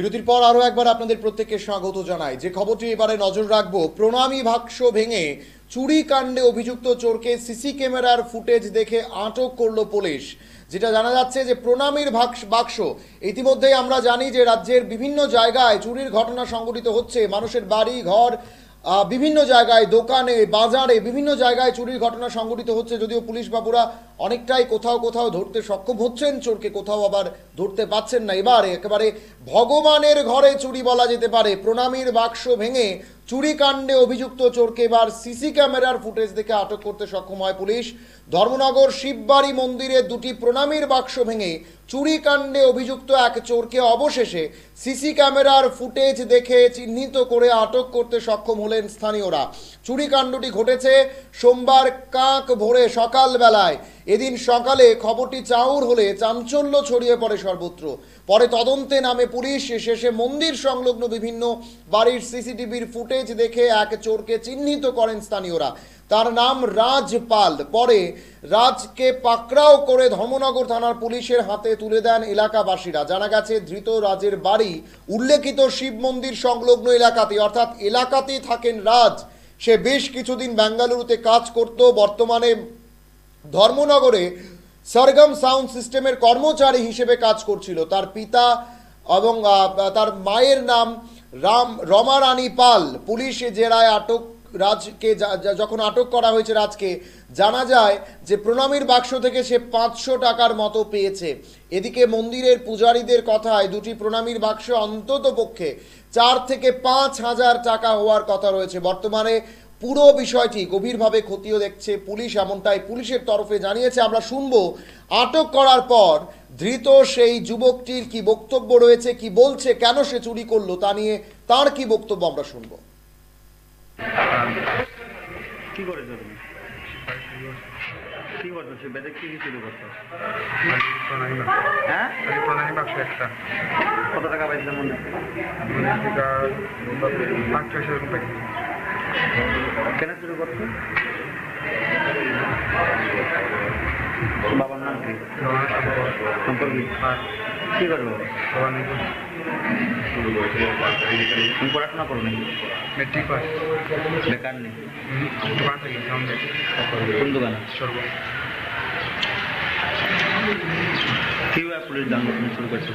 বিরতির পর আরো একবার আপনাদের প্রত্যেককে স্বাগত জানাই। যে খবরটি এবারে নজর রাখবো, প্রণামী বাক্স ভেঙে চুরি কাণ্ডে অভিযুক্ত চোরকে সিসি ক্যামেরার ফুটেজ দেখে আটক করলো পুলিশ। যেটা জানা যাচ্ছে যে প্রণামীর বাক্স, ইতিমধ্যেই আমরা জানি যে রাজ্যের বিভিন্ন জায়গায় চুরির ঘটনা সংঘটিত হচ্ছে। মানুষের বাড়ি ঘর, বিভিন্ন জায়গায়, দোকানে, বাজারে বিভিন্ন জায়গায় চুরির ঘটনা সংঘটিত হচ্ছে। যদিও পুলিশ বাবুরা অনেকটাই কোথাও কোথাও ধরতে সক্ষম হচ্ছেন চোরকে, কোথাও আবার ধরতে পাচ্ছেন না। এবারে একেবারে ভগবানের ঘরে চুরি বলা যেতে পারে। প্রণামীর বাক্স ভেঙে চুরি কাণ্ডে অভিযুক্ত চোরকে এবার সিসি ক্যামেরার ফুটেজ দেখে আটক করতে সক্ষম হয় পুলিশ। ধর্মনগর শিববাড়ি মন্দিরে দুটি প্রণামীর বাক্স ভেঙে চুরি কাণ্ডে অভিযুক্ত এক চোরকে অবশেষে সিসি ক্যামেরার ফুটেজ দেখে চিহ্নিত করে আটক করতে সক্ষম হলেন স্থানীয়রা। চুরি কাণ্ডটি ঘটেছে সোমবার কাক ভোরে সকালবেলায়। এদিন সকালে খবরটি চাউর হলে চাঞ্চল্য ছড়িয়ে পড়ে সর্বত্র। পরে তদন্তে নামে পুলিশ। শেষে মন্দির সংলগ্ন বিভিন্ন বাড়ির সিসিটিভির ফুটেজ দেখে এক চোরকে চিহ্নিত করেন স্থানীয়রা। তার নাম রাজ পাল। পরে রাজকে পাকড়াও করে ধর্মনগর থানার পুলিশের হাতে তুলে দেন এলাকাবাসীরা। জানা গেছে ধৃত রাজের বাড়ি উল্লেখিত শিব মন্দির সংলগ্ন এলাকাতে, অর্থাৎ এলাকাতেই থাকেন রাজ। সে বেশ কিছুদিন বেঙ্গালুরুতে কাজ করত। বর্তমানে ধর্মনগরে সরগম সাউন্ড সিস্টেমের কর্মচারী হিসেবে কাজ করছিল। তার পিতা এবং তার মায়ের নাম রমা রানী পাল। পুলিশ জেরায় রাজকে যখন আটক করা হয়েছে রাজকে, জানা যায় যে প্রণামীর বাক্স থেকে সে 500 টাকার মতো পেয়েছে। এদিকে মন্দিরের পূজারীদের কথায় দুটি প্রণামীর বাক্স অন্তত পক্ষে 4 থেকে 5,000 টাকা হওয়ার কথা রয়েছে। বর্তমানে পুরো বিষয়টি গভীরভাবে খতিয়ে দেখছে পুলিশ, এমনটাই পুলিশের তরফে জানিয়েছে। আমরা শুনবো আটক করার পর ধৃত সেই যুবকটির কি বক্তব্য রয়েছে, কি বলছে, কেন সে চুরি করলো তা নিয়ে তার কি বক্তব্য আমরা শুনবো। কি করেছো তুমি? কি করছো? সে বেদে কি শুরু করছো? হ্যাঁ, প্রণামী বাক্স একটা। কত টাকা পাইছিলাম মন্দির থেকে? 5-6 এরকম পাই। কেন শুরু করছো? বাবার নাম কি? সম্পর্কে কি করবো? তুমি পড়াশোনা করো নাকি? Matric pass. বেকার নেই? দোকান থেকে সামনে। কোন দোকানে? কিভাবে পুলিশ জানলো তুমি শুরু করছো?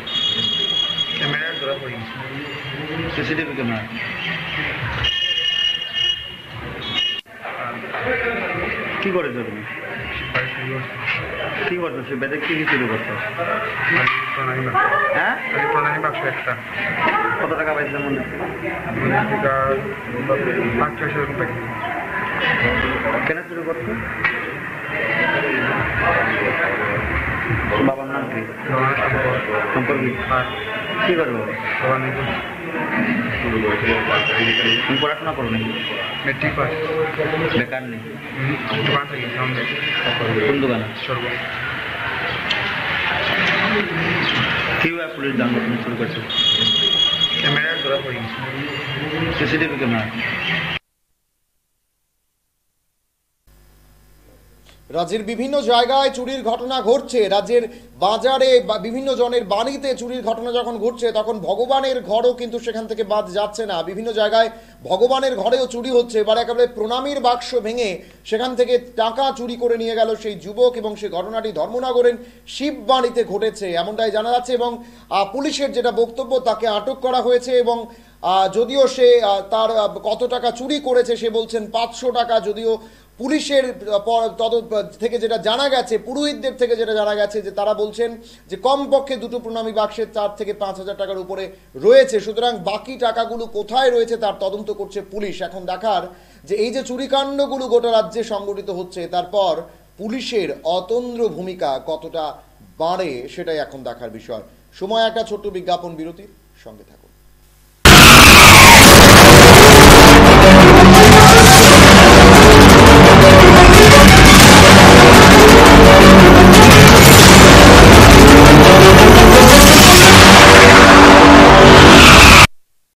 ক্যামেরা ধরা পড়ি। CCTV camera. কি করেছো তুমি? কি করছো? সে বেদে কি শুরু করছো? হ্যাঁ, প্রণামী বাক্স একটা। কত টাকা পাইছিলাম মন্দির থেকে? 5-6 এরকম পাই। কেন শুরু করছো? বাবার নাম কি? সম্পর্কে কি করবো? তুমি পড়াশোনা করো নাকি? Matric pass. বেকার নেই? দোকান থেকে সামনে। কোন দোকানে? কিভাবে পুলিশ জানলো তুমি শুরু করছো? ক্যামেরা ধরা পড়ি। CCTV camera. রাজ্যের বিভিন্ন জায়গায় চুরির ঘটনা ঘটছে। রাজ্যের বাজারে বা বিভিন্ন জনের বাড়িতে চুরির ঘটনা যখন ঘটছে, তখন ভগবানের ঘরও কিন্তু সেখান থেকে বাদ যাচ্ছে না। বিভিন্ন জায়গায় ভগবানের ঘরেও চুরি হচ্ছে। এবার একেবারে প্রণামীর বাক্স ভেঙে সেখান থেকে টাকা চুরি করে নিয়ে গেল সেই যুবক, এবং সেই ঘটনাটি ধর্মনগরের শিববাড়িতে ঘটেছে এমনটাই জানা যাচ্ছে। এবং পুলিশের যেটা বক্তব্য, তাকে আটক করা হয়েছে। এবং যদিও সে তার কত টাকা চুরি করেছে সে বলছেন 500 টাকা। যদিও পুলিশের থেকে যেটা জানা গেছে, পুরোহিতদের থেকে যেটা জানা গেছে, যে তারা বলছেন যে কমপক্ষে দুটো প্রণামী বাক্সের 4 থেকে 5,000 টাকার উপরে রয়েছে। সুতরাং বাকি টাকাগুলো কোথায় রয়েছে তার তদন্ত করছে পুলিশ। এখন দেখার যে এই যে চুরিকাণ্ডগুলো গোটা রাজ্যে সংঘটিত হচ্ছে, তারপর পুলিশের অতন্দ্র ভূমিকা কতটা বাড়ে সেটাই এখন দেখার বিষয়। সময় একটা ছোট্ট বিজ্ঞাপন বিরতির, সঙ্গে থাকুন।